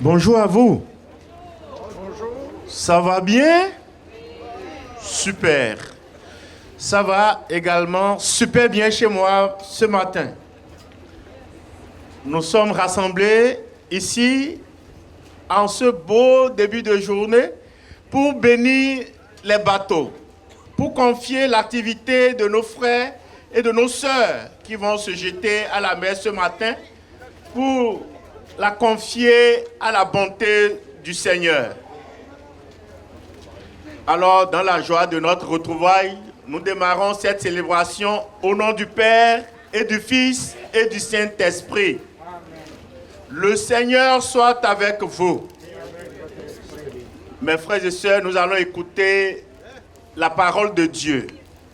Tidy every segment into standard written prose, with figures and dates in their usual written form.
Bonjour à vous. Bonjour. Ça va bien? Super. Ça va également super bien chez moi ce matin. Nous sommes rassemblés ici en ce beau début de journée pour bénir les bateaux, pour confier l'activité de nos frères et de nos sœurs qui vont se jeter à la mer ce matin, pour la confier à la bonté du Seigneur. Alors, dans la joie de notre retrouvaille, nous démarrons cette célébration au nom du Père et du Fils et du Saint-Esprit. Le Seigneur soit avec vous. Mes frères et sœurs, nous allons écouter la parole de Dieu.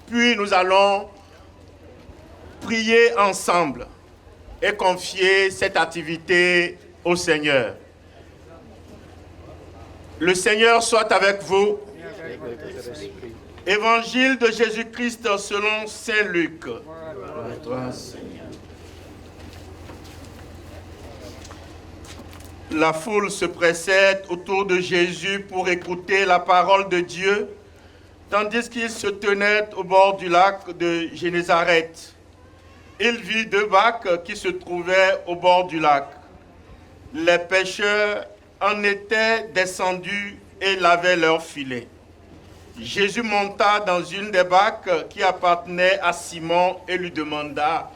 Puis nous allons prier ensemble et confier cette activité au Seigneur. Le Seigneur soit avec vous. Évangile de Jésus-Christ selon Saint Luc. La foule se pressait autour de Jésus pour écouter la parole de Dieu, tandis qu'il se tenait au bord du lac de Génézareth. Il vit deux barques qui se trouvaient au bord du lac. Les pêcheurs en étaient descendus et lavaient leurs filets. Jésus monta dans une des barques qui appartenait à Simon et lui demanda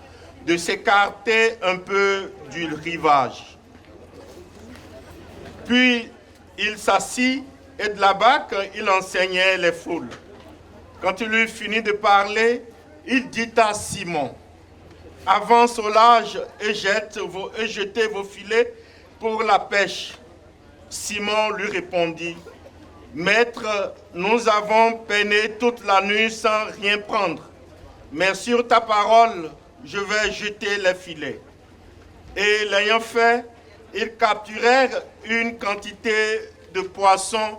de s'écarter un peu du rivage. Puis il s'assit et de la barque, il enseignait les foules. Quand il eut fini de parler, il dit à Simon: « Avance au large et jetez vos filets pour la pêche. » Simon lui répondit: « Maître, nous avons peiné toute la nuit sans rien prendre, mais sur ta parole, je vais jeter les filets. » Et l'ayant fait, ils capturèrent une quantité de poissons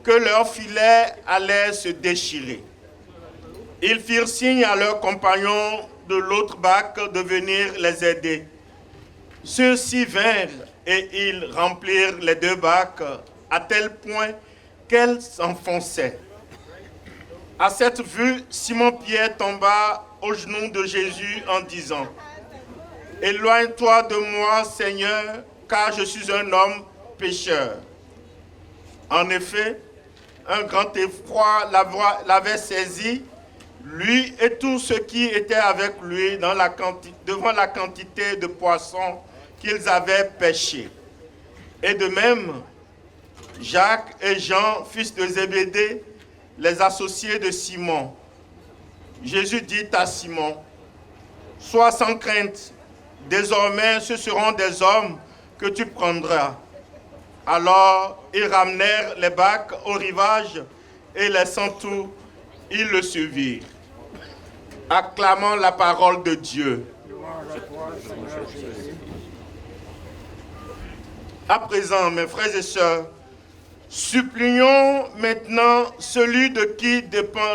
que leurs filets allaient se déchirer. Ils firent signe à leurs compagnons de l'autre barque de venir les aider. Ceux-ci vinrent et ils remplirent les deux barques à tel point qu'elles s'enfonçaient. À cette vue, Simon-Pierre tomba aux genoux de Jésus en disant: « Éloigne-toi de moi, Seigneur, car je suis un homme pécheur. » En effet, un grand effroi l'avait saisi, lui et tous ceux qui étaient avec lui devant la quantité de poissons qu'ils avaient pêchés. Et de même, Jacques et Jean, fils de Zébédée, les associés de Simon. Jésus dit à Simon: « Sois sans crainte, désormais ce seront des hommes que tu prendras. » Alors ils ramenèrent les barques au rivage et laissant tout, ils le suivirent. Acclamons la parole de Dieu. À présent, mes frères et sœurs, supplions maintenant celui de qui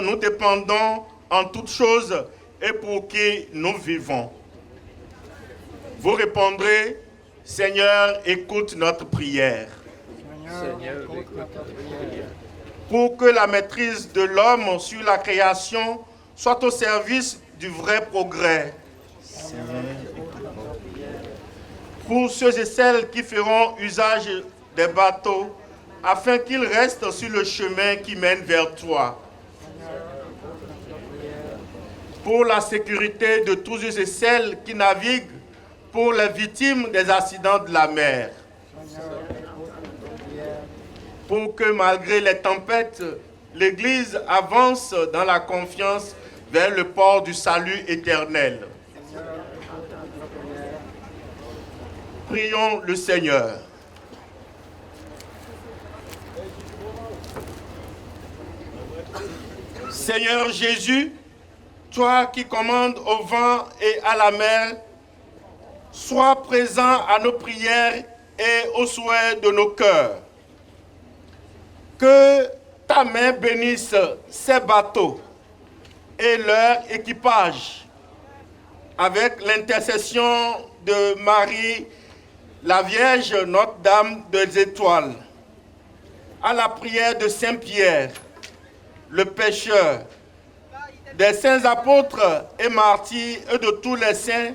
nous dépendons en toutes choses et pour qui nous vivons. Vous répondrez: « Seigneur, écoute notre prière. » Seigneur, écoute notre prière. Pour que la maîtrise de l'homme sur la création soit au service du vrai progrès. Seigneur, écoute notre prière. Pour ceux et celles qui feront usage des bateaux, afin qu'ils restent sur le chemin qui mène vers toi. Pour la sécurité de tous ceux et celles qui naviguent, pour les victimes des accidents de la mer. Pour que malgré les tempêtes, l'Église avance dans la confiance vers le port du salut éternel. Prions le Seigneur. Seigneur Jésus, toi qui commandes au vent et à la mer, sois présent à nos prières et aux souhaits de nos cœurs. Que ta main bénisse ces bateaux et leur équipage avec l'intercession de Marie la Vierge Notre-Dame des Étoiles, à la prière de Saint Pierre, le pécheur, des saints apôtres et martyrs et de tous les saints,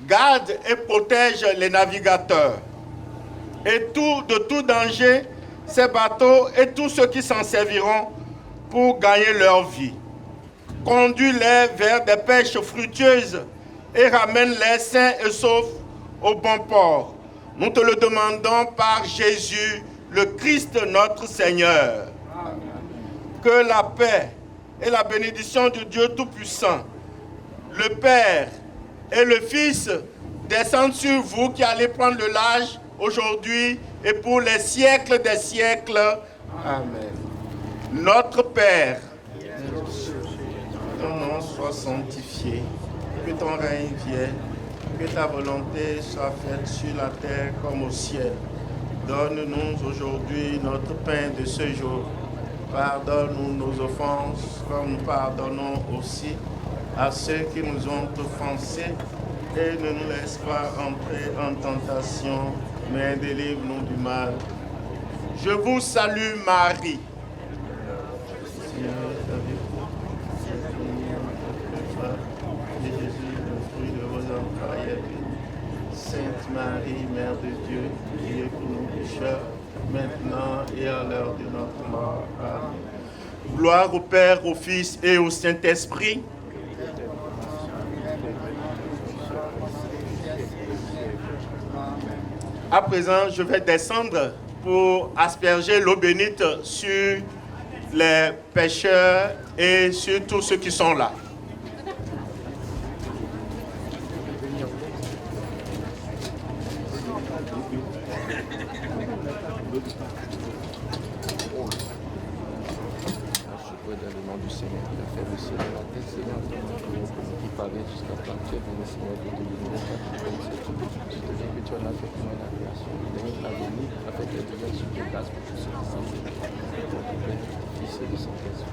garde et protège les navigateurs. Et de tout danger, ces bateaux et tous ceux qui s'en serviront pour gagner leur vie. Conduis-les vers des pêches fructueuses et ramène-les sains et saufs au bon port. Nous te le demandons par Jésus, le Christ notre Seigneur. Amen. Que la paix et la bénédiction de Dieu Tout-Puissant, le Père et le Fils, descendent sur vous qui allez prendre le large aujourd'hui et pour les siècles des siècles. Amen. Notre Père, que ton nom soit sanctifié, que ton règne vienne, que ta volonté soit faite sur la terre comme au ciel. Donne-nous aujourd'hui notre pain de ce jour. Pardonne-nous nos offenses, comme nous pardonnons aussi à ceux qui nous ont offensés. Et ne nous laisse pas entrer en tentation, mais délivre-nous du mal. Je vous salue Marie. Seigneur est avec vous. Et Jésus, le fruit de vos entrailles, est béni. Sainte Marie, Mère de Dieu, priez pour nous pécheurs, maintenant et à l'heure de notre mort. Amen. Gloire au Père, au Fils et au Saint-Esprit. À présent, je vais descendre pour asperger l'eau bénite sur les pécheurs et sur tous ceux qui sont là. Dans le nom du Seigneur, qui a fait le ciel et la terre, Seigneur, qui parvient jusqu'à toi, tu es venu, Seigneur, pour te délivrer, je te dis que tu en as fait pour moi la création, Seigneur, la béni, afin que tu viennes sur tes grâces pour tous ceux qui sont Fils et de Saint-Esprit.